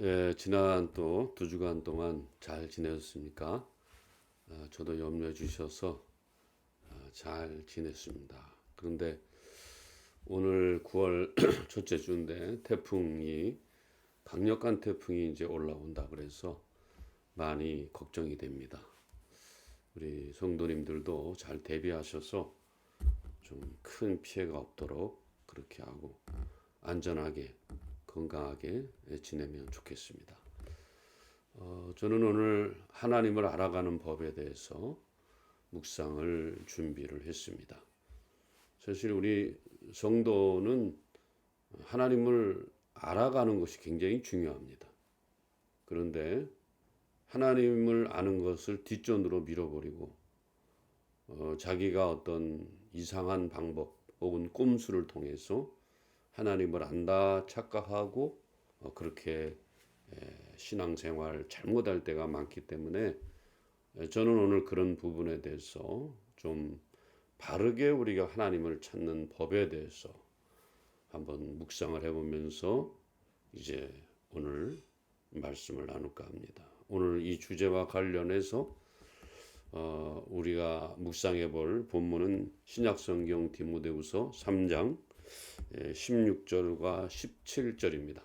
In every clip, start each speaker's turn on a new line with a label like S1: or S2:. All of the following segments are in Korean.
S1: 예, 지난 또 2주간 동안 잘 지내셨습니까? 저도 염려해 주셔서 잘 지냈습니다. 그런데 오늘 9월 첫째 주인데 강력한 태풍이 이제 올라온다 그래서 많이 걱정이 됩니다. 우리 성도님들도 잘 대비하셔서 좀 큰 피해가 없도록 그렇게 하고 안전하게 건강하게 지내면 좋겠습니다. 저는 오늘 하나님을 알아가는 법에 대해서 묵상을 준비를 했습니다. 사실 우리 성도는 하나님을 알아가는 것이 굉장히 중요합니다. 그런데 하나님을 아는 것을 뒷전으로 밀어버리고 자기가 어떤 이상한 방법 혹은 꼼수를 통해서 하나님을 안다 착각하고 그렇게 신앙생활 잘못할 때가 많기 때문에 저는 오늘 그런 부분에 대해서 좀 바르게 우리가 하나님을 찾는 법에 대해서 한번 묵상을 해보면서 이제 오늘 말씀을 나눌까 합니다. 오늘 이 주제와 관련해서 우리가 묵상해 볼 본문은 신약성경 디모데후서 3장 16절과 17절입니다.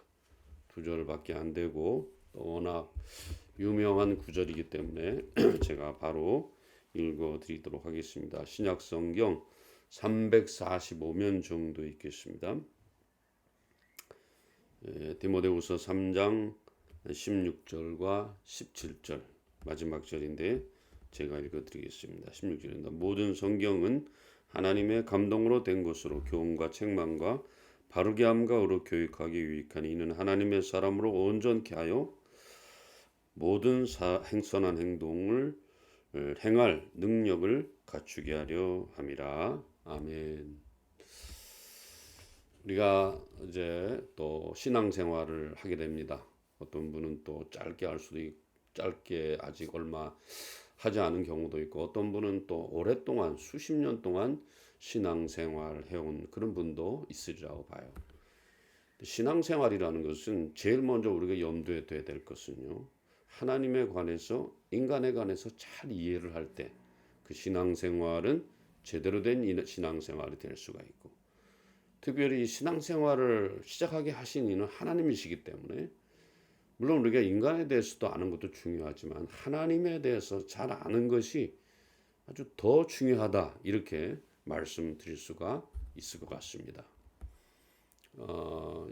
S1: 두 절밖에 안 되고 워낙 유명한 구절이기 때문에 제가 바로 읽어드리도록 하겠습니다. 신약성경 345면 정도 있겠습니다. 디모데후서 3장 16절과 17절 마지막 절인데 제가 읽어드리겠습니다. 16절입니다. 모든 성경은 하나님의 감동으로 된 것으로 교훈과 책망과 바르게 함과 의로 교육하기 유익하니 이는 하나님의 사람으로 온전케 하여 모든 선한 행동을 행할 능력을 갖추게 하려 함이라. 아멘. 우리가 이제 또 신앙생활을 하게 됩니다. 어떤 분은 또 짧게 할 수도 있고 짧게 아직 얼마 하지 않은 경우도 있고 어떤 분은 또 오랫동안 수십 년 동안 신앙생활 해온 그런 분도 있으리라고 봐요. 신앙생활이라는 것은 제일 먼저 우리가 염두에 둬야 될 것은요. 하나님에 관해서 인간에 관해서 잘 이해를 할 때 그 신앙생활은 제대로 된 신앙생활이 될 수가 있고 특별히 신앙생활을 시작하게 하신 이는 하나님이시기 때문에 물론 우리가 인간에 대해서도 아는 것도 중요하지만 하나님에 대해서 잘 아는 것이 아주 더 중요하다 이렇게 말씀드릴 수가 있을 것 같습니다.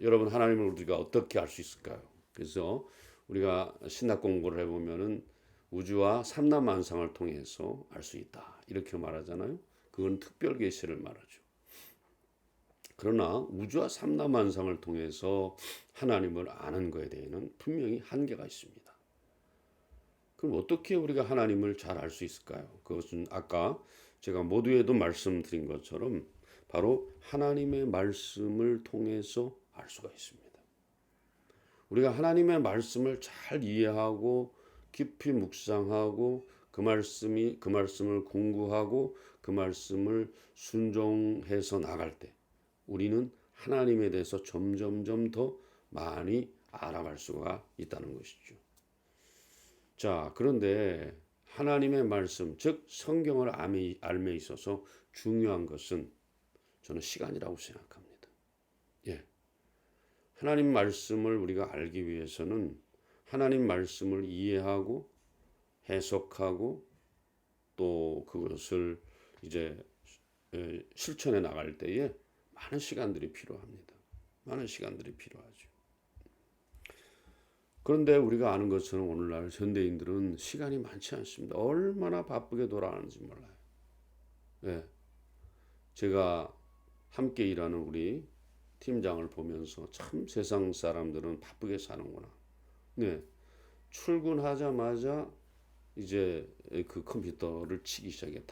S1: 여러분 하나님을 우리가 어떻게 알 수 있을까요? 그래서 우리가 신학 공부를 해보면은 우주와 삼라만상을 통해서 알 수 있다 이렇게 말하잖아요. 그건 특별 계시를 말하죠. 그러나 우주와 삼라만상을 통해서 하나님을 아는 것에 대해서는 분명히 한계가 있습니다. 그럼 어떻게 우리가 하나님을 잘 알 수 있을까요? 그것은 아까 제가 모두에도 말씀드린 것처럼 바로 하나님의 말씀을 통해서 알 수가 있습니다. 우리가 하나님의 말씀을 잘 이해하고 깊이 묵상하고 그 말씀을 공부하고 그 말씀을 순종해서 나갈 때 우리는 하나님에 대해서 점점점 더 많이 알아갈 수가 있다는 것이죠. 자, 그런데 하나님의 말씀, 즉 성경을 알매 있어서 중요한 것은 저는 시간이라고 생각합니다. 예. 하나님 말씀을 우리가 알기 위해서는 하나님 말씀을 이해하고 해석하고 또 그것을 이제 실천해 나갈 때에 많은 시간들이 필요합니다. 많은 시간들이 필요하죠. 그런데 우리가 아는 것처럼 오늘날 현대인들은 시간이 많지 않습니다. 얼마나 바쁘게 돌아가는지 몰라요. 네. 제가 함께 일하는 우리 팀장을 보면서 참 세상 사람들은 바쁘게 사는구나. 네. 출근하자마자 이제 그 컴퓨터를 치기 시작해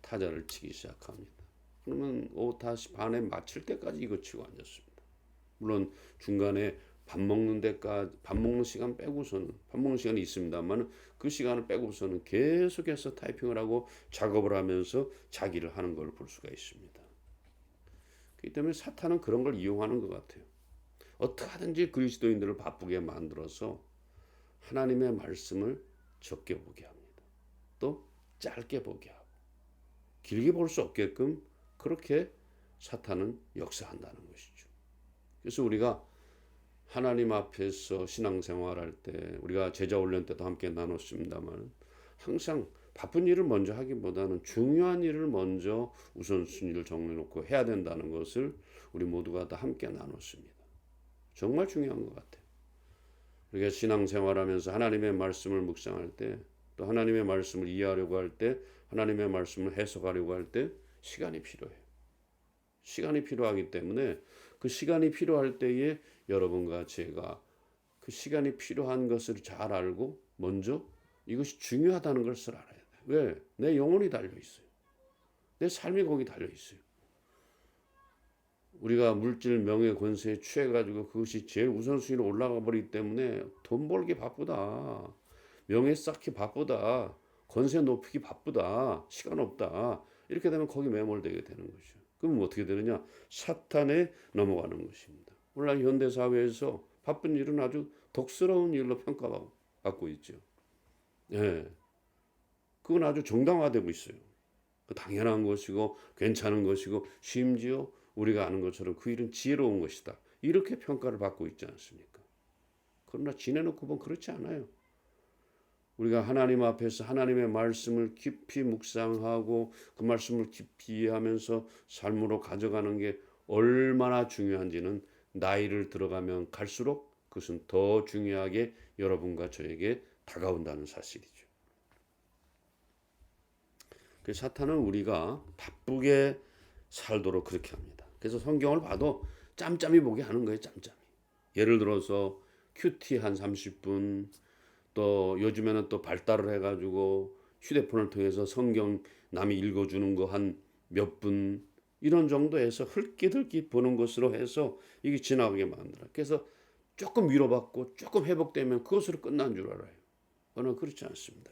S1: 타자를 치기 시작합니다. 그러면 오후 5시 반에 마칠 때까지 이거 치고 앉았습니다. 물론 중간에 밥 먹는 시간 빼고서는 밥 먹는 시간이 있습니다만 그 시간을 빼고서는 계속해서 타이핑을 하고 작업을 하면서 자기를 하는 걸 볼 수가 있습니다. 그렇기 때문에 사탄은 그런 걸 이용하는 것 같아요. 어떻게 하든지 그리스도인들을 바쁘게 만들어서 하나님의 말씀을 적게 보게 합니다. 또 짧게 보게 하고 길게 볼 수 없게끔 그렇게 사탄은 역사한다는 것이죠. 그래서 우리가 하나님 앞에서 신앙생활할 때 우리가 제자훈련 때도 함께 나눴습니다만 항상 바쁜 일을 먼저 하기보다는 중요한 일을 먼저 우선순위를 정해놓고 해야 된다는 것을 우리 모두가 다 함께 나눴습니다. 정말 중요한 것 같아요. 우리가 신앙생활하면서 하나님의 말씀을 묵상할 때 또 하나님의 말씀을 이해하려고 할 때 하나님의 말씀을 해석하려고 할 때 시간이 필요해요. 시간이 필요하기 때문에 그 시간이 필요할 때에 여러분과 제가 그 시간이 필요한 것을 잘 알고 먼저 이것이 중요하다는 것을 알아야 돼요. 왜? 내 영혼이 달려 있어요. 내 삶이 거기 달려 있어요. 우리가 물질, 명예, 권세에 취해가지고 그것이 제일 우선순위로 올라가 버리기 때문에 돈 벌기 바쁘다. 명예 쌓기 바쁘다. 권세 높이기 바쁘다. 시간 없다. 이렇게 되면 거기 매몰되게 되는 거죠. 그럼 어떻게 되느냐? 사탄에 넘어가는 것입니다. 오늘날 현대사회에서 바쁜 일은 아주 덕스러운 일로 평가받고 있죠. 예. 그건 아주 정당화되고 있어요. 당연한 것이고 괜찮은 것이고 심지어 우리가 아는 것처럼 그 일은 지혜로운 것이다. 이렇게 평가를 받고 있지 않습니까? 그러나 지내놓고 보면 그렇지 않아요. 우리가 하나님 앞에서 하나님의 말씀을 깊이 묵상하고 그 말씀을 깊이 이해하면서 삶으로 가져가는 게 얼마나 중요한지는 나이를 들어가면 갈수록 그것은 더 중요하게 여러분과 저에게 다가온다는 사실이죠. 그래서 사탄은 우리가 바쁘게 살도록 그렇게 합니다. 그래서 성경을 봐도 짬짬이 보게 하는 거예요. 짬짬이. 예를 들어서 큐티 한 30분 또 요즘에는 또 발달을 해가지고 휴대폰을 통해서 성경 남이 읽어주는 거 한 몇 분 이런 정도에서 흘낏흘낏 보는 것으로 해서 이게 지나가게 만들어. 그래서 조금 위로받고 조금 회복되면 그것으로 끝난 줄 알아요. 그러나 그렇지 않습니다.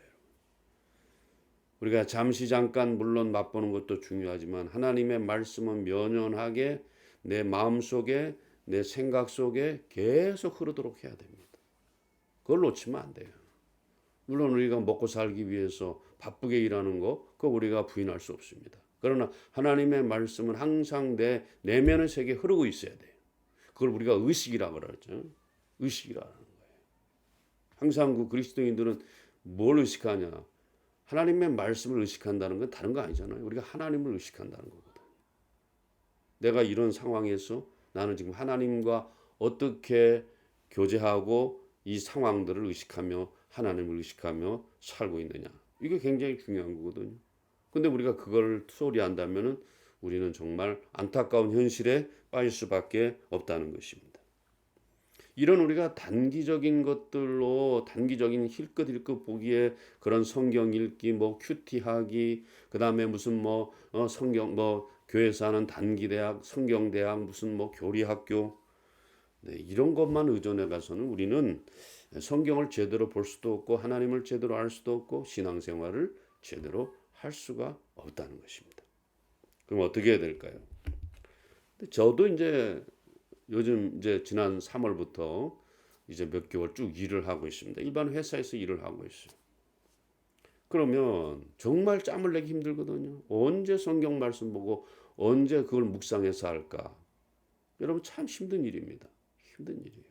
S1: 우리가 잠깐 물론 맛보는 것도 중요하지만 하나님의 말씀은 면연하게 내 마음속에 내 생각 속에 계속 흐르도록 해야 됩니다. 그걸 놓치면 안 돼요. 물론 우리가 먹고 살기 위해서 바쁘게 일하는 거 그거 우리가 부인할 수 없습니다. 그러나 하나님의 말씀은 항상 내 내면의 세계에 흐르고 있어야 돼요. 그걸 우리가 의식이라고 그러죠. 의식이라는 거예요. 항상 그 그리스도인들은 뭘 의식하냐? 하나님의 말씀을 의식한다는 건 다른 거 아니잖아요. 우리가 하나님을 의식한다는 거거든. 내가 이런 상황에서 나는 지금 하나님과 어떻게 교제하고 이 상황들을 의식하며 하나님을 의식하며 살고 있느냐. 이게 굉장히 중요한 거거든요. 근데 우리가 그걸 소리한다면은 우리는 정말 안타까운 현실에 빠질 수밖에 없다는 것입니다. 이런 우리가 단기적인 것들로 단기적인 힐끗힐끗 보기에 그런 성경 읽기 뭐 큐티하기 그다음에 무슨 성경 교회에서 하는 단기 대학 성경 대학 무슨 교리학교 네, 이런 것만 의존해 가서는 우리는 성경을 제대로 볼 수도 없고 하나님을 제대로 알 수도 없고 신앙생활을 제대로 할 수가 없다는 것입니다. 그럼 어떻게 해야 될까요? 저도 이제 요즘 이제 지난 3월부터 이제 몇 개월 쭉 일을 하고 있습니다. 일반 회사에서 일을 하고 있어요. 그러면 정말 짬을 내기 힘들거든요. 언제 성경 말씀 보고 언제 그걸 묵상해서 할까? 여러분 참 힘든 일입니다. 힘든 일이에요.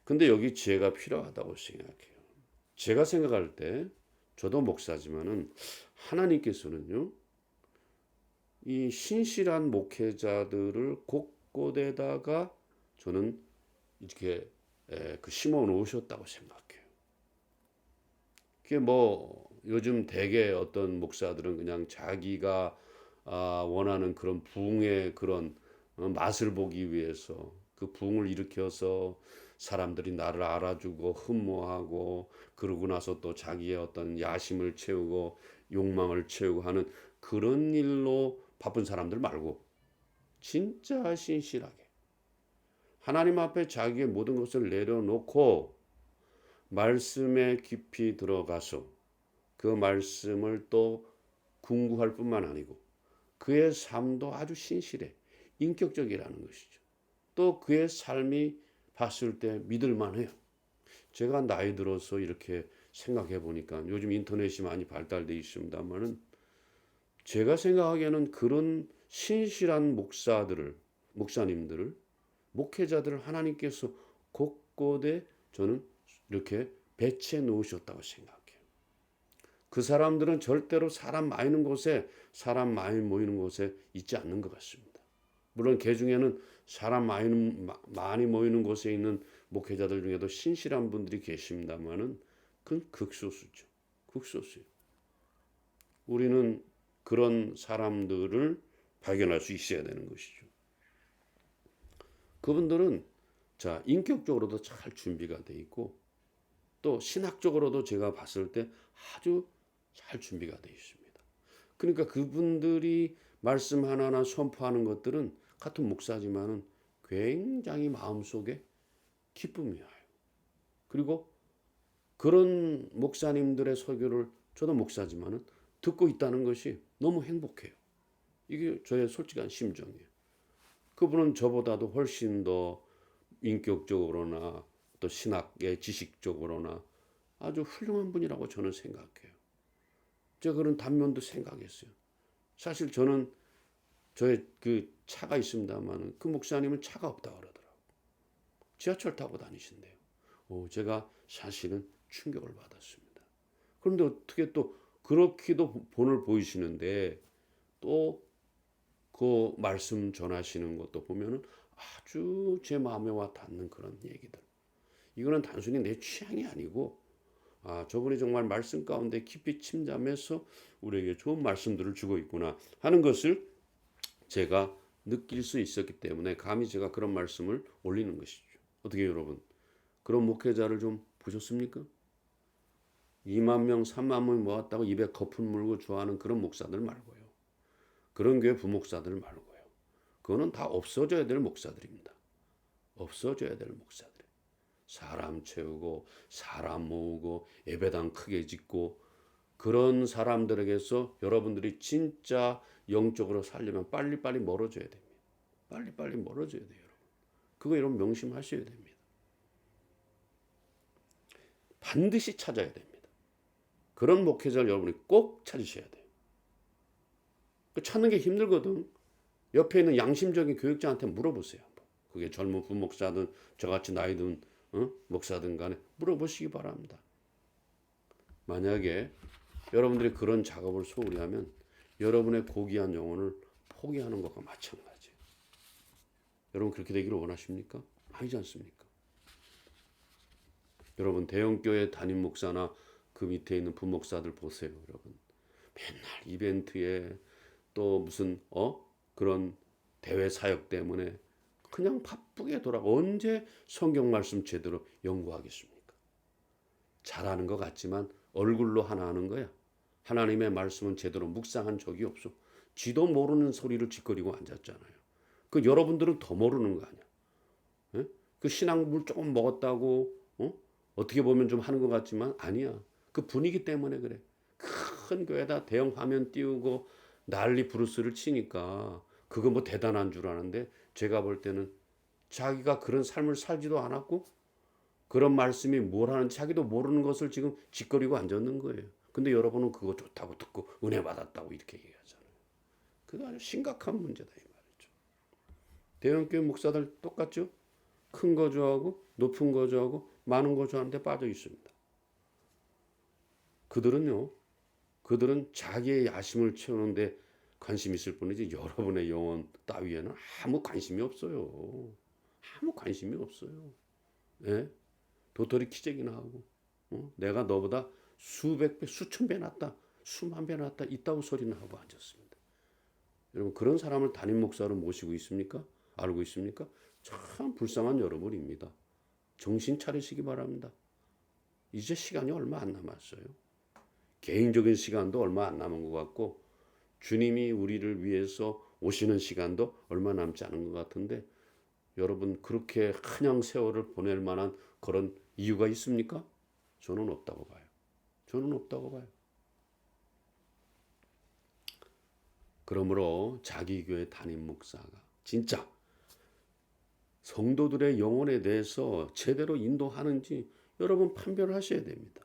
S1: 근데 여기 지혜가 필요하다고 생각해요. 제가 생각할 때 저도 목사지만은 하나님께서는요. 이 신실한 목회자들을 곳곳에다가 저는 이렇게 심어 놓으셨다고 생각해요. 그게 요즘 대개 어떤 목사들은 그냥 자기가 원하는 그런 부흥의 그런 맛을 보기 위해서 그 부흥을 일으켜서 사람들이 나를 알아주고 흠모하고 그러고 나서 또 자기의 어떤 야심을 채우고 욕망을 채우고 하는 그런 일로 바쁜 사람들 말고 진짜 신실하게 하나님 앞에 자기의 모든 것을 내려놓고 말씀에 깊이 들어가서 그 말씀을 또 궁구할 뿐만 아니고 그의 삶도 아주 신실해 인격적이라는 것이죠. 또 그의 삶이 봤을 때 믿을만해요. 제가 나이 들어서 이렇게 생각해 보니까 요즘 인터넷이 많이 발달돼 있습니다만은 제가 생각하기에는 그런 신실한 목사님들을, 목회자들을 하나님께서 곳곳에 저는 이렇게 배치해 놓으셨다고 생각해요. 그 사람들은 절대로 사람 많이 모이는 곳에 있지 않는 것 같습니다. 물론 그 중에는 사람 많이 모이는 곳에 있는 목회자들 중에도 신실한 분들이 계십니다만은 그건 극소수죠. 극소수예요. 우리는 그런 사람들을 발견할 수 있어야 되는 것이죠. 그분들은 자, 인격적으로도 잘 준비가 돼 있고 또 신학적으로도 제가 봤을 때 아주 잘 준비가 되어 있습니다. 그러니까 그분들이 말씀 하나하나 선포하는 것들은 같은 목사지만은 굉장히 마음속에 기쁨이 와요. 그리고 그런 목사님들의 설교를 저도 목사지만은 듣고 있다는 것이 너무 행복해요. 이게 저의 솔직한 심정이에요. 그분은 저보다도 훨씬 더 인격적으로나 또 신학의 지식적으로나 아주 훌륭한 분이라고 저는 생각해요. 제가 그런 단면도 생각했어요. 사실 저는 저의 그 차가 있습니다만 그 목사님은 차가 없다고 그러더라고요. 지하철 타고 다니신대요. 제가 사실은 충격을 받았습니다. 그런데 어떻게 또 그렇게도 본을 보이시는데 또 그 말씀 전하시는 것도 보면은 아주 제 마음에 와 닿는 그런 얘기들. 이거는 단순히 내 취향이 아니고 저분이 정말 말씀 가운데 깊이 침잠해서 우리에게 좋은 말씀들을 주고 있구나 하는 것을 제가 느낄 수 있었기 때문에 감히 제가 그런 말씀을 올리는 것이죠. 어떻게 여러분 그런 목회자를 좀 보셨습니까? 2만 명, 3만 명 모았다고 입에 거품 물고 좋아하는 그런 목사들 말고요. 그런 교회 부목사들 말고요. 그거는 다 없어져야 될 목사들입니다. 없어져야 될 목사들. 사람 채우고 사람 모으고 예배당 크게 짓고 그런 사람들에게서 여러분들이 진짜 영적으로 살려면 빨리빨리 멀어져야 됩니다. 빨리빨리 멀어져야 돼요, 여러분. 그거 여러분 명심하셔야 됩니다. 반드시 찾아야 됩니다. 그런 목회자를 여러분이 꼭 찾으셔야 돼요. 찾는 게 힘들거든. 옆에 있는 양심적인 교육자한테 물어보세요. 그게 젊은 부목사든 저같이 나이 든 목사든 간에 물어보시기 바랍니다. 만약에 여러분들이 그런 작업을 소홀히 하면 여러분의 고귀한 영혼을 포기하는 것과 마찬가지예요. 여러분 그렇게 되기를 원하십니까? 아니지 않습니까? 여러분 대형교회 담임 목사나 그 밑에 있는 부목사들 보세요. 여러분 맨날 이벤트에 또 무슨 그런 대외 사역 때문에 그냥 바쁘게 언제 성경 말씀 제대로 연구하겠습니까? 잘하는 것 같지만 얼굴로 하나 하는 거야. 하나님의 말씀은 제대로 묵상한 적이 없어. 지도 모르는 소리를 짓거리고 앉았잖아요. 그 여러분들은 더 모르는 거 아니야. 예? 그 신앙물 조금 먹었다고 어떻게 보면 좀 하는 것 같지만 아니야. 그 분위기 때문에 그래. 큰 교회다 대형 화면 띄우고 난리 부르스를 치니까 그거 뭐 대단한 줄 아는데 제가 볼 때는 자기가 그런 삶을 살지도 않았고 그런 말씀이 뭘 하는지 자기도 모르는 것을 지금 짓거리고 앉았는 거예요. 근데 여러분은 그거 좋다고 듣고 은혜 받았다고 이렇게 얘기하잖아요. 그거 아주 심각한 문제다 이 말이죠. 대형교회 목사들 똑같죠? 큰 거 좋아하고 높은 거 좋아하고 많은 거 좋아하는데 빠져 있습니다. 그들은 자기의 야심을 채우는데 관심 있을 뿐이지 여러분의 영혼 따위에는 아무 관심이 없어요. 아무 관심이 없어요. 예? 도토리 키재기나 하고 내가 너보다 수백 배, 수천 배 낫다, 수만 배 낫다 있다고 소리나 하고 앉았습니다. 여러분 그런 사람을 담임 목사로 모시고 있습니까? 알고 있습니까? 참 불쌍한 여러분입니다. 정신 차리시기 바랍니다. 이제 시간이 얼마 안 남았어요. 개인적인 시간도 얼마 안 남은 것 같고 주님이 우리를 위해서 오시는 시간도 얼마 남지 않은 것 같은데 여러분 그렇게 한양 세월을 보낼 만한 그런 이유가 있습니까? 저는 없다고 봐요. 저는 없다고 봐요. 그러므로 자기 교회 담임 목사가 진짜 성도들의 영혼에 대해서 제대로 인도하는지 여러분 판별을 하셔야 됩니다.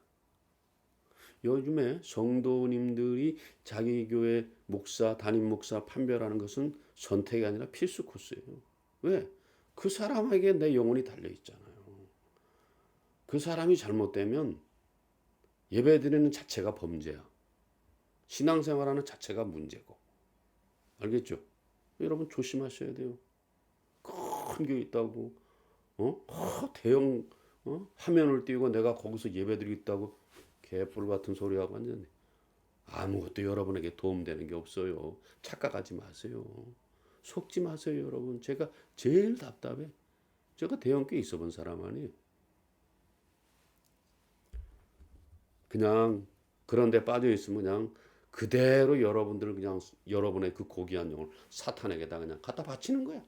S1: 요즘에 성도님들이 자기 교회 목사, 담임 목사 판별하는 것은 선택이 아니라 필수 코스예요. 왜? 그 사람에게 내 영혼이 달려 있잖아요. 그 사람이 잘못되면 예배드리는 자체가 범죄야. 신앙생활하는 자체가 문제고. 알겠죠? 여러분 조심하셔야 돼요. 큰 교회 있다고 대형 화면을 띄우고 내가 거기서 예배드리겠다고 개뿔 같은 소리하고 완전히 아무것도 여러분에게 도움되는 게 없어요. 착각하지 마세요. 속지 마세요, 여러분. 제가 제일 답답해. 제가 대형교회 있어 본 사람 아니에요. 그냥 그런 데 빠져 있으면 그냥 그대로 여러분들을 그냥 여러분의 그 고귀한 영을 사탄에게다 그냥 갖다 바치는 거야.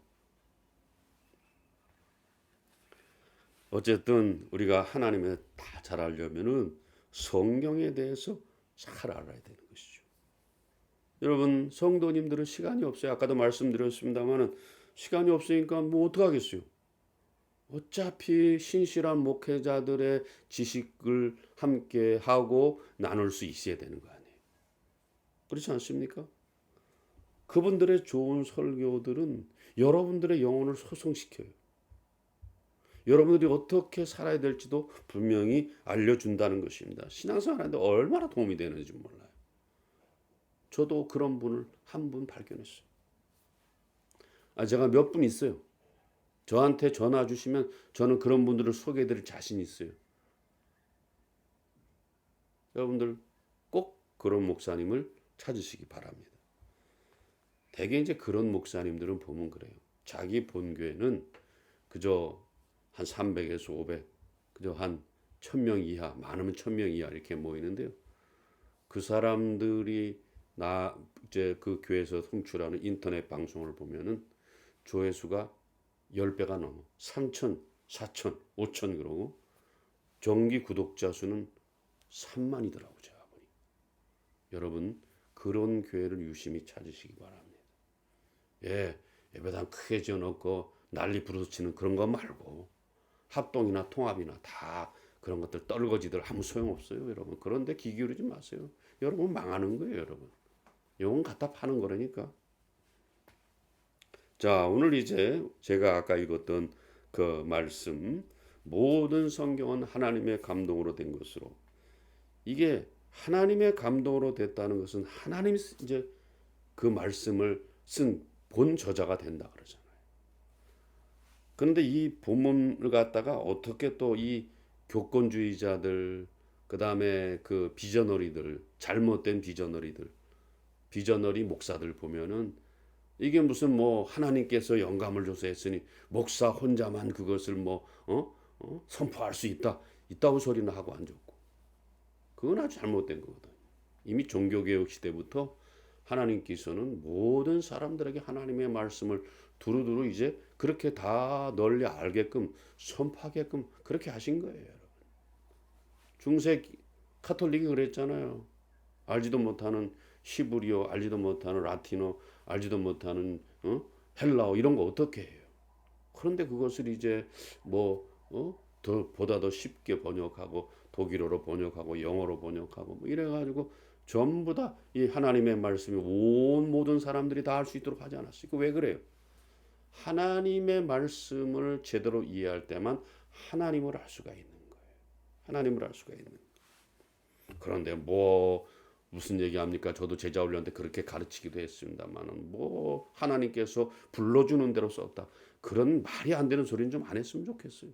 S1: 어쨌든 우리가 하나님을 다 잘 알려면은 성경에 대해서 잘 알아야 되는 것이죠. 여러분 성도님들은 시간이 없어요. 아까도 말씀드렸습니다만은 시간이 없으니까 뭐 어떡하겠어요. 어차피 신실한 목회자들의 지식을 함께 하고 나눌 수 있어야 되는 거 아니에요. 그렇지 않습니까? 그분들의 좋은 설교들은 여러분들의 영혼을 소성시켜요. 여러분들이 어떻게 살아야 될지도 분명히 알려준다는 것입니다. 신앙생활하는데 얼마나 도움이 되는지 몰라요. 저도 그런 분을 한 분 발견했어요. 제가 몇 분 있어요. 저한테 전화 주시면 저는 그런 분들을 소개해드릴 자신이 있어요. 여러분들 꼭 그런 목사님을 찾으시기 바랍니다. 대개 이제 그런 목사님들은 보면 그래요. 자기 본교회는 그저 한 300에서 500, 그저 한 1000명 이하, 많으면 1000명 이하 이렇게 모이는데요. 그 사람들이 이제 그 교회에서 송출하는 인터넷 방송을 보면은 조회수가 10배가 넘어. 3천, 4천, 5천 그러고 정기 구독자 수는 3만이더라고요. 제가 보니. 여러분 그런 교회를 유심히 찾으시기 바랍니다. 예배당 크게 지어놓고 난리 부르치는 그런 거 말고 합동이나 통합이나 다 그런 것들 떨거지들 아무 소용없어요. 여러분 그런데 귀 기울이지 마세요. 여러분 망하는 거예요. 여러분 영혼 갖다 파는 거라니까. 자, 오늘 이제 제가 아까 읽었던 그 말씀, 모든 성경은 하나님의 감동으로 된 것으로, 이게 하나님의 감동으로 됐다는 것은 하나님이 이제 그 말씀을 쓴 본 저자가 된다 그러잖아요. 그런데 이 본문을 갖다가 어떻게 또 이 교권주의자들, 그 다음에 그 비저너리들, 잘못된 비저너리 목사들 보면은 이게 무슨 뭐 하나님께서 영감을 줘서 했으니 목사 혼자만 그것을 선포할 수 있다고 소리는 하고 앉았고, 그건 아주 잘못된 거거든. 이미 종교개혁 시대부터 하나님께서는 모든 사람들에게 하나님의 말씀을 두루두루 이제 그렇게 다 널리 알게끔 선포하게끔 그렇게 하신 거예요, 여러분. 중세 카톨릭이 그랬잖아요. 알지도 못하는 히브리어, 알지도 못하는 라틴어, 알지도 못하는 헬라어 이런 거 어떻게 해요? 그런데 그것을 이제 보다 더 쉽게 번역하고 독일어로 번역하고 영어로 번역하고 이래가지고 전부 다 이 하나님의 말씀이 온 모든 사람들이 다 할 수 있도록 하지 않았어요. 왜 그래요? 하나님의 말씀을 제대로 이해할 때만 하나님을 알 수가 있는 거예요. 하나님을 알 수가 있는 거예요. 그런데 무슨 얘기합니까? 저도 제자 훈련 때 그렇게 가르치기도 했습니다만은 하나님께서 불러주는 대로 썼다. 그런 말이 안 되는 소리는 좀 안 했으면 좋겠어요.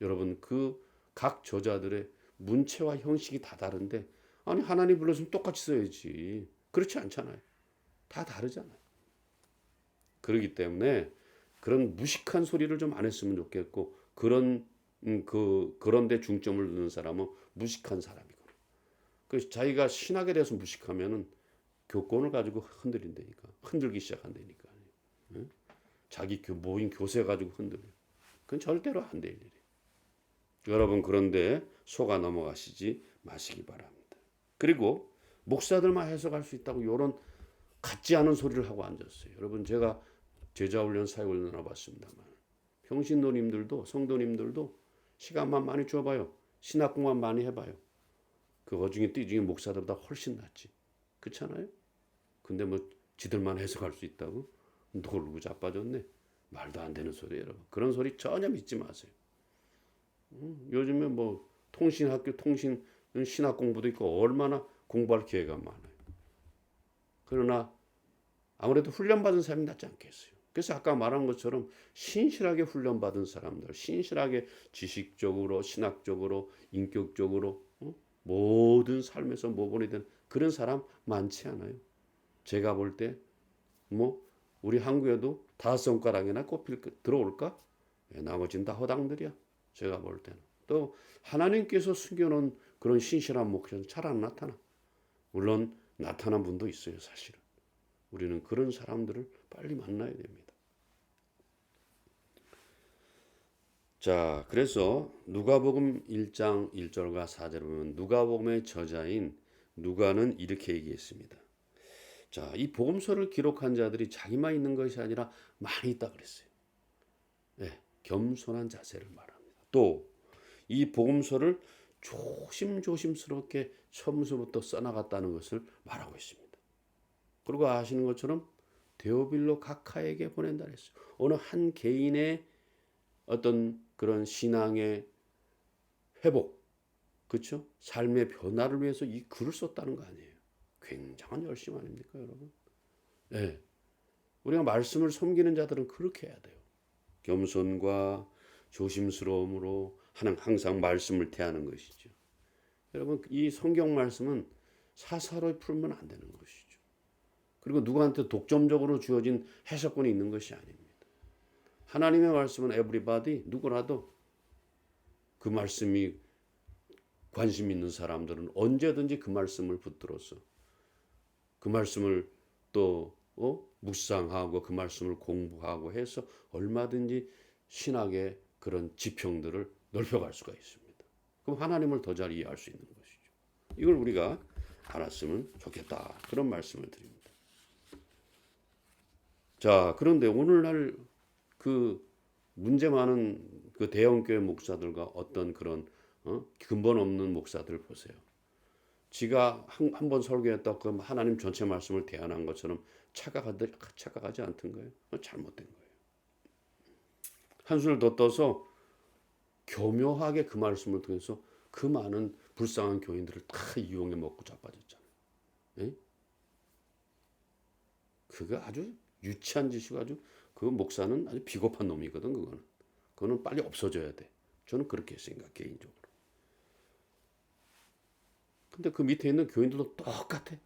S1: 여러분 그 각 저자들의 문체와 형식이 다 다른데 아니 하나님 불렀으면 똑같이 써야지. 그렇지 않잖아요. 다 다르잖아요. 그렇기 때문에 그런 무식한 소리를 좀 안 했으면 좋겠고 그런데 중점을 두는 사람은 무식한 사람이고. 그래서 자기가 신학에 대해서 무식하면은 교권을 가지고 흔들린다니까. 흔들기 시작한다니까. 응? 자기 모인 교세 가지고 흔들려. 그건 절대로 안 될 일이에요. 여러분 그런데 속아 넘어가시지 마시기 바랍니다. 그리고 목사들만 해석할 수 있다고 이런 같지 않은 소리를 하고 앉았어요. 여러분 제가 제자훈련 사회훈련을 봤습니다만 형신노님들도 성도님들도 시간만 많이 줘봐요. 신학공만 많이 해봐요. 그 어중에 띠중에 목사들보다 훨씬 낫지. 그렇잖아요? 근데 뭐 지들만 해석할 수 있다고? 놀고 자빠졌네. 말도 안 되는 소리 여러분. 그런 소리 전혀 믿지 마세요. 요즘에 뭐 통신학교 통신 신학 공부도 있고 얼마나 공부할 기회가 많아요. 그러나 아무래도 훈련받은 사람이 낫지 않겠어요. 그래서 아까 말한 것처럼 신실하게 훈련받은 사람들, 신실하게 지식적으로, 신학적으로, 인격적으로 모든 삶에서 모범이 된 그런 사람 많지 않아요. 제가 볼 때 뭐 우리 한국에도 5손가락이나 꼽힐 들어올까? 나머지는 다 허당들이야. 제가 볼 때는. 또 하나님께서 숨겨놓은 그런 신실한 목표는 잘 안 나타나. 물론 나타난 분도 있어요, 사실은. 우리는 그런 사람들을 빨리 만나야 됩니다. 자, 그래서 누가복음 1장 1절과 4절을 보면 누가복음의 저자인 누가는 이렇게 얘기했습니다. 자, 이 복음서를 기록한 자들이 자기만 있는 것이 아니라 많이 있다 그랬어요. 네, 겸손한 자세를 말합니다. 또 이 복음서를 조심스럽게 처음부터 써나갔다는 것을 말하고 있습니다. 그리고 아시는 것처럼 데오빌로 각하에게 보낸다 그랬어요. 어느 한 개인의 어떤 그런 신앙의 회복, 그렇죠? 삶의 변화를 위해서 이 글을 썼다는 거 아니에요. 굉장한 열심 아닙니까, 여러분? 네. 우리가 말씀을 섬기는 자들은 그렇게 해야 돼요. 겸손과 조심스러움으로 항상 말씀을 대하는 것이죠. 여러분, 이 성경 말씀은 사사로이 풀면 안 되는 것이죠. 그리고 누구한테 독점적으로 주어진 해석권이 있는 것이 아닙니다. 하나님의 말씀은 everybody, 누구라도 그 말씀이 관심 있는 사람들은 언제든지 그 말씀을 붙들어서 그 말씀을 또 묵상하고 그 말씀을 공부하고 해서 얼마든지 신학의 그런 지평들을 넓혀갈 수가 있습니다. 그럼 하나님을 더 잘 이해할 수 있는 것이죠. 이걸 우리가 알았으면 좋겠다. 그런 말씀을 드립니다. 자, 그런데 오늘날 그 문제 많은 그 대형교회 목사들과 어떤 그런 근본 없는 목사들 보세요. 지가 한 번 설교했다 그럼 하나님 전체 말씀을 대안한 것처럼 착각하지 않던 거예요. 잘못된 거예요. 한술 더 떠서 교묘하게 그 말씀을 통해서 그 많은 불쌍한 교인들을 다 이용해 먹고 자빠졌잖아요. 네? 그게 아주 유치한 짓이고 아주 그 목사는 아주 비겁한 놈이거든. 그거는 빨리 없어져야 돼. 저는 그렇게 생각 개인적으로. 근데 그 밑에 있는 교인들도 똑같아.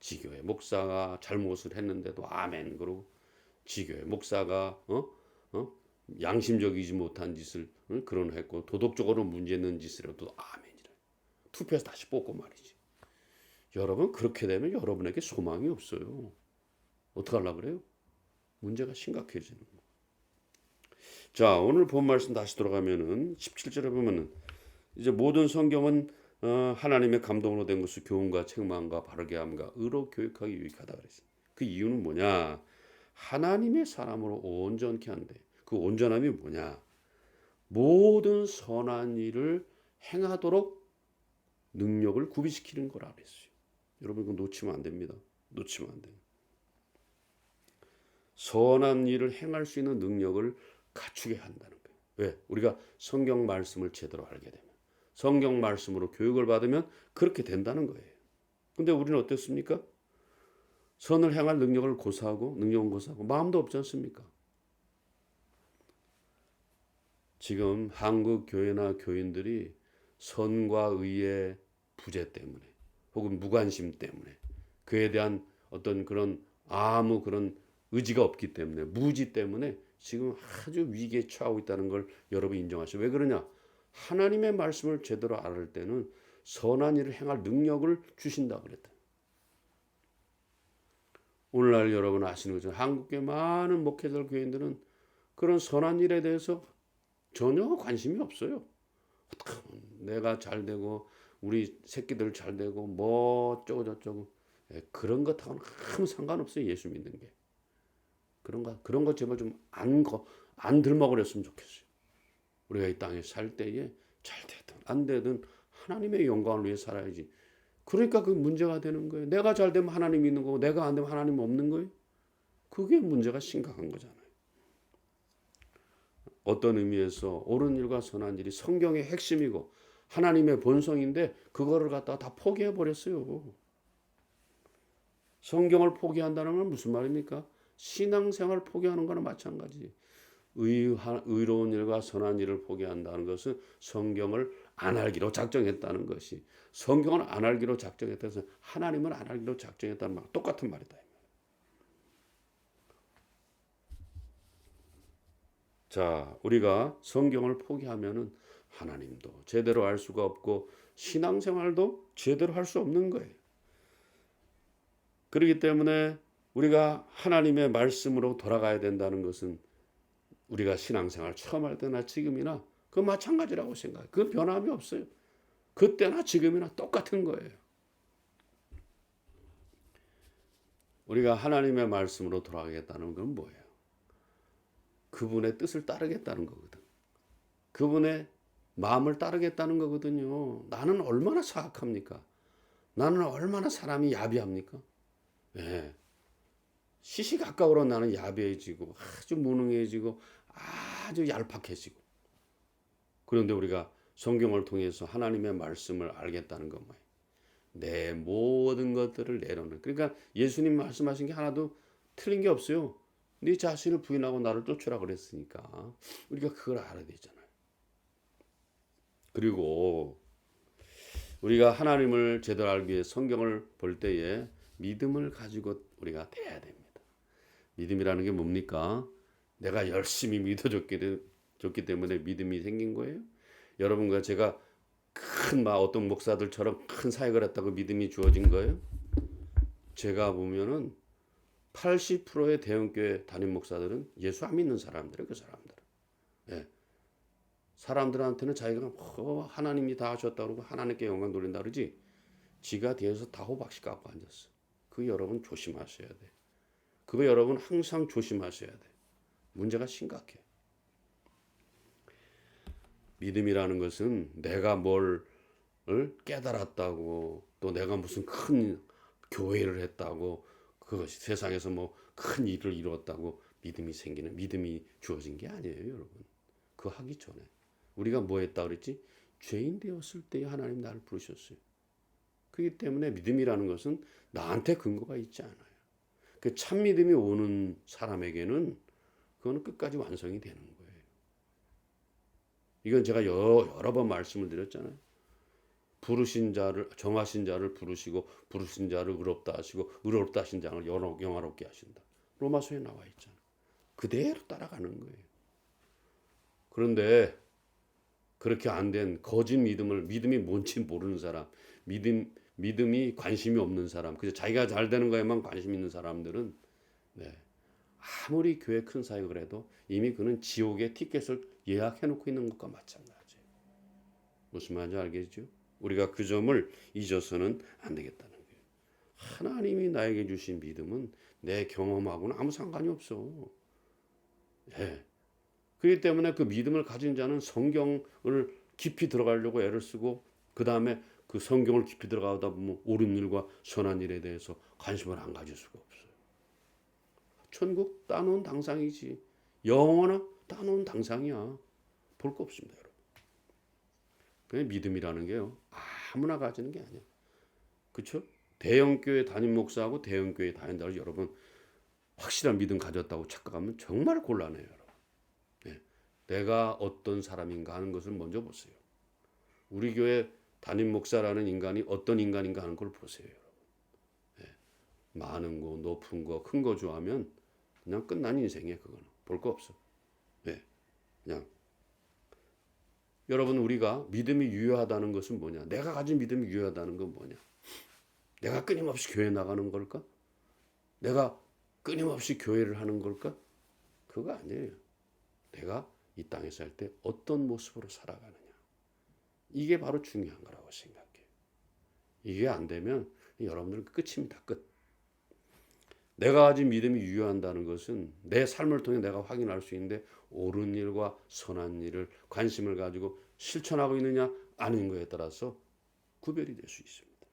S1: 지교회 목사가 잘못을 했는데도 아멘 그러고 지교회 목사가 양심적이지 못한 짓을 그런 했고 도덕적으로 문제 있는 짓을 해도 아멘이라. 투표해서 다시 뽑고 말이지. 여러분 그렇게 되면 여러분에게 소망이 없어요. 어떡하려고 그래요? 문제가 심각해지는 거예요. 자, 오늘 본 말씀 다시 돌아가면은 17절에 보면은 이제 모든 성경은 하나님의 감동으로 된 것을 교훈과 책망과 바르게 함과 의로 교육하기 유익하다 그랬어요. 그 이유는 뭐냐? 하나님의 사람으로 온전케 한대. 그 온전함이 뭐냐? 모든 선한 일을 행하도록 능력을 구비시키는 거라 그랬어요. 여러분 이거 놓치면 안 됩니다. 놓치면 안 돼요. 선한 일을 행할 수 있는 능력을 갖추게 한다는 거예요. 왜? 우리가 성경 말씀을 제대로 알게 되면. 성경 말씀으로 교육을 받으면 그렇게 된다는 거예요. 근데 우리는 어떻습니까? 선을 행할 능력은 고사하고 마음도 없지 않습니까? 지금 한국 교회나 교인들이 선과 의의 부재 때문에 혹은 무관심 때문에 그에 대한 어떤 그런 아무 그런 의지가 없기 때문에 무지 때문에 지금 아주 위기에 처하고 있다는 걸 여러분이 인정하시죠. 왜 그러냐? 하나님의 말씀을 제대로 알을 때는 선한 일을 행할 능력을 주신다고 그랬다. 오늘날 여러분 아시는 것처럼 한국의 많은 목회자 교인들은 그런 선한 일에 대해서 전혀 관심이 없어요. 내가 잘 되고 우리 새끼들 잘 되고 뭐 어쩌고 저쩌고 그런 것하고는 아무 상관없어요. 예수 믿는 게. 그런 거 제발 좀 안 들먹거렸으면 좋겠어요. 우리가 이 땅에 살 때에 잘 되든 안 되든 하나님의 영광을 위해 살아야지. 그러니까 그 문제가 되는 거예요. 내가 잘 되면 하나님이 있는 거고 내가 안 되면 하나님 없는 거예요. 그게 문제가 심각한 거잖아요. 어떤 의미에서 옳은 일과 선한 일이 성경의 핵심이고 하나님의 본성인데 그거를 갖다가 다 포기해 버렸어요. 성경을 포기한다는 건 무슨 말입니까? 신앙생활을 포기하는 거나 마찬가지. 의로운 일과 선한 일을 포기한다는 것은 성경을 안 알기로 작정했다는 것이, 성경을 안 알기로 작정했다서 하나님을 안 알기로 작정했다는 말 똑같은 말이다. 자, 우리가 성경을 포기하면은 하나님도 제대로 알 수가 없고 신앙생활도 제대로 할 수 없는 거예요. 그렇기 때문에 우리가 하나님의 말씀으로 돌아가야 된다는 것은 우리가 신앙생활 처음 할 때나 지금이나 그 마찬가지라고 생각해요. 그 변함이 없어요. 그때나 지금이나 똑같은 거예요. 우리가 하나님의 말씀으로 돌아가겠다는 건 뭐예요? 그분의 뜻을 따르겠다는 거거든. 그분의 마음을 따르겠다는 거거든요. 나는 얼마나 사악합니까? 나는 얼마나 사람이 야비합니까? 예. 시시각각으로 나는 야비해지고 아주 무능해지고 아주 얄팍해지고. 그런데 우리가 성경을 통해서 하나님의 말씀을 알겠다는 건 뭐예요? 내 모든 것들을 내려놓는. 그러니까 예수님 말씀하신 게 하나도 틀린 게 없어요. 네 자신을 부인하고 나를 쫓으라 그랬으니까 우리가 그걸 알아야 되잖아요. 그리고 우리가 하나님을 제대로 알기 위해 성경을 볼 때에 믿음을 가지고 우리가 돼야 됩니다. 믿음이라는 게 뭡니까? 내가 열심히 믿어줬기 때문에 믿음이 생긴 거예요. 여러분과 제가 어떤 목사들처럼 큰 사역을 했다고 믿음이 주어진 거예요. 제가 보면은 80%의 대형교회 담임 목사들은 예수 안 믿는 사람들이에요. 그 사람들은. 예. 사람들한테는 자기가 하나님이 다 하셨다고 그러고 하나님께 영광 돌린다 그러지, 지가 뒤에서 다 호박씨 갖고 앉았어. 그거 여러분 조심하셔야 돼. 그거 여러분 항상 조심하셔야 돼. 문제가 심각해. 믿음이라는 것은 내가 뭘 깨달았다고, 또 내가 무슨 큰 교회를 했다고, 그것이 세상에서 뭐 큰 일을 이루었다고 믿음이 주어진 게 아니에요, 여러분. 그거 하기 전에 우리가 뭐 했다 그랬지? 죄인 되었을 때 하나님 나를 부르셨어요. 그렇기 때문에 믿음이라는 것은 나한테 근거가 있지 않아요. 그 참 믿음이 오는 사람에게는 그거는 끝까지 완성이 되는 거예요. 이건 제가 여러 번 말씀을 드렸잖아요. 정하신 자를 부르시고 부르신 자를 의롭다 하시고 의롭다 하신 자를 영화롭게 하신다. 로마서에 나와 있잖아요. 그대로 따라가는 거예요. 그런데 그렇게 안 된 거짓 믿음이 뭔지 모르는 사람, 믿음이 관심이 없는 사람, 그저 자기가 잘 되는 거에만 관심 있는 사람들은, 네, 아무리 교회 큰 사역을 해도 이미 그는 지옥의 티켓을 예약해 놓고 있는 것과 마찬가지예요. 무슨 말인지 알겠죠? 우리가 그 점을 잊어서는 안 되겠다는 거예요. 하나님이 나에게 주신 믿음은 내 경험하고는 아무 상관이 없어. 네. 그렇기 때문에 그 믿음을 가진 자는 성경을 깊이 들어가려고 애를 쓰고, 그 다음에 그 성경을 깊이 들어가다 보면 옳은 일과 선한 일에 대해서 관심을 안 가질 수가 없어요. 천국 따놓은 당상이지. 영원한 따놓은 당상이야. 볼 거 없습니다, 여러분. 그냥 믿음이라는 게요, 아무나 가지는 게 아니야. 그렇죠? 대형교회 담임 목사하고 대형교회 다닌다고 여러분 확실한 믿음 가졌다고 착각하면 정말 곤란해요, 여러분. 네. 내가 어떤 사람인가 하는 것을 먼저 보세요. 우리 교회 담임 목사라는 인간이 어떤 인간인가 하는 걸 보세요, 여러분. 네. 많은 거, 높은 거, 큰 거 좋아하면 그냥 끝난 인생이에요. 그거는 볼 거 없어. 네. 그냥 여러분, 우리가 믿음이 유효하다는 것은 뭐냐? 내가 가진 믿음이 유효하다는 건 뭐냐? 내가 끊임없이 교회 나가는 걸까? 내가 끊임없이 교회를 하는 걸까? 그거 아니에요. 내가 이 땅에 살 때 어떤 모습으로 살아가느냐. 이게 바로 중요한 거라고 생각해요. 이게 안 되면 여러분들은 끝입니다. 끝. 내가 가진 믿음이 유효한다는 것은 내 삶을 통해 내가 확인할 수 있는데 옳은 일과 선한 일을 관심을 가지고 실천하고 있느냐 아닌 거에 따라서 구별이 될 수 있습니다.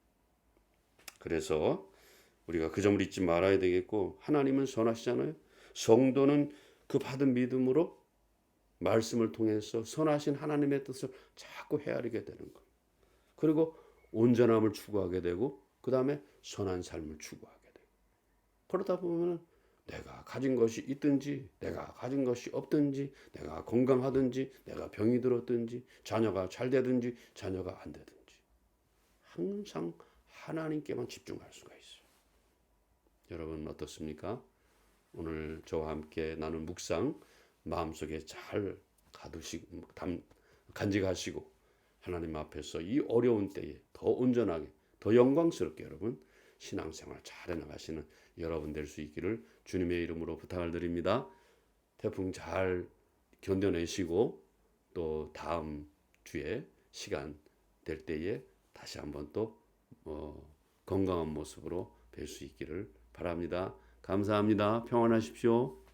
S1: 그래서 우리가 그 점을 잊지 말아야 되겠고 하나님은 선하시잖아요. 성도는 그 받은 믿음으로 말씀을 통해서 선하신 하나님의 뜻을 자꾸 헤아리게 되는 거예요. 그리고 온전함을 추구하게 되고 그 다음에 선한 삶을 추구하게 돼요. 그러다 보면 내가 가진 것이 있든지 내가 가진 것이 없든지 내가 건강하든지 내가 병이 들었든지 자녀가 잘 되든지 자녀가 안 되든지 항상 하나님께만 집중할 수가 있어요. 여러분 어떻습니까? 오늘 저와 함께 나눈 묵상 마음속에 잘 간직하시고 하나님 앞에서 이 어려운 때에 더 온전하게 더 영광스럽게 여러분 신앙생활 잘 해나가시는 여러분 될 수 있기를 주님의 이름으로 부탁을 드립니다. 태풍 잘 견뎌내시고 또 다음 주에 시간 될 때에 다시 한번 또 건강한 모습으로 뵐 수 있기를 바랍니다. 감사합니다. 평안하십시오.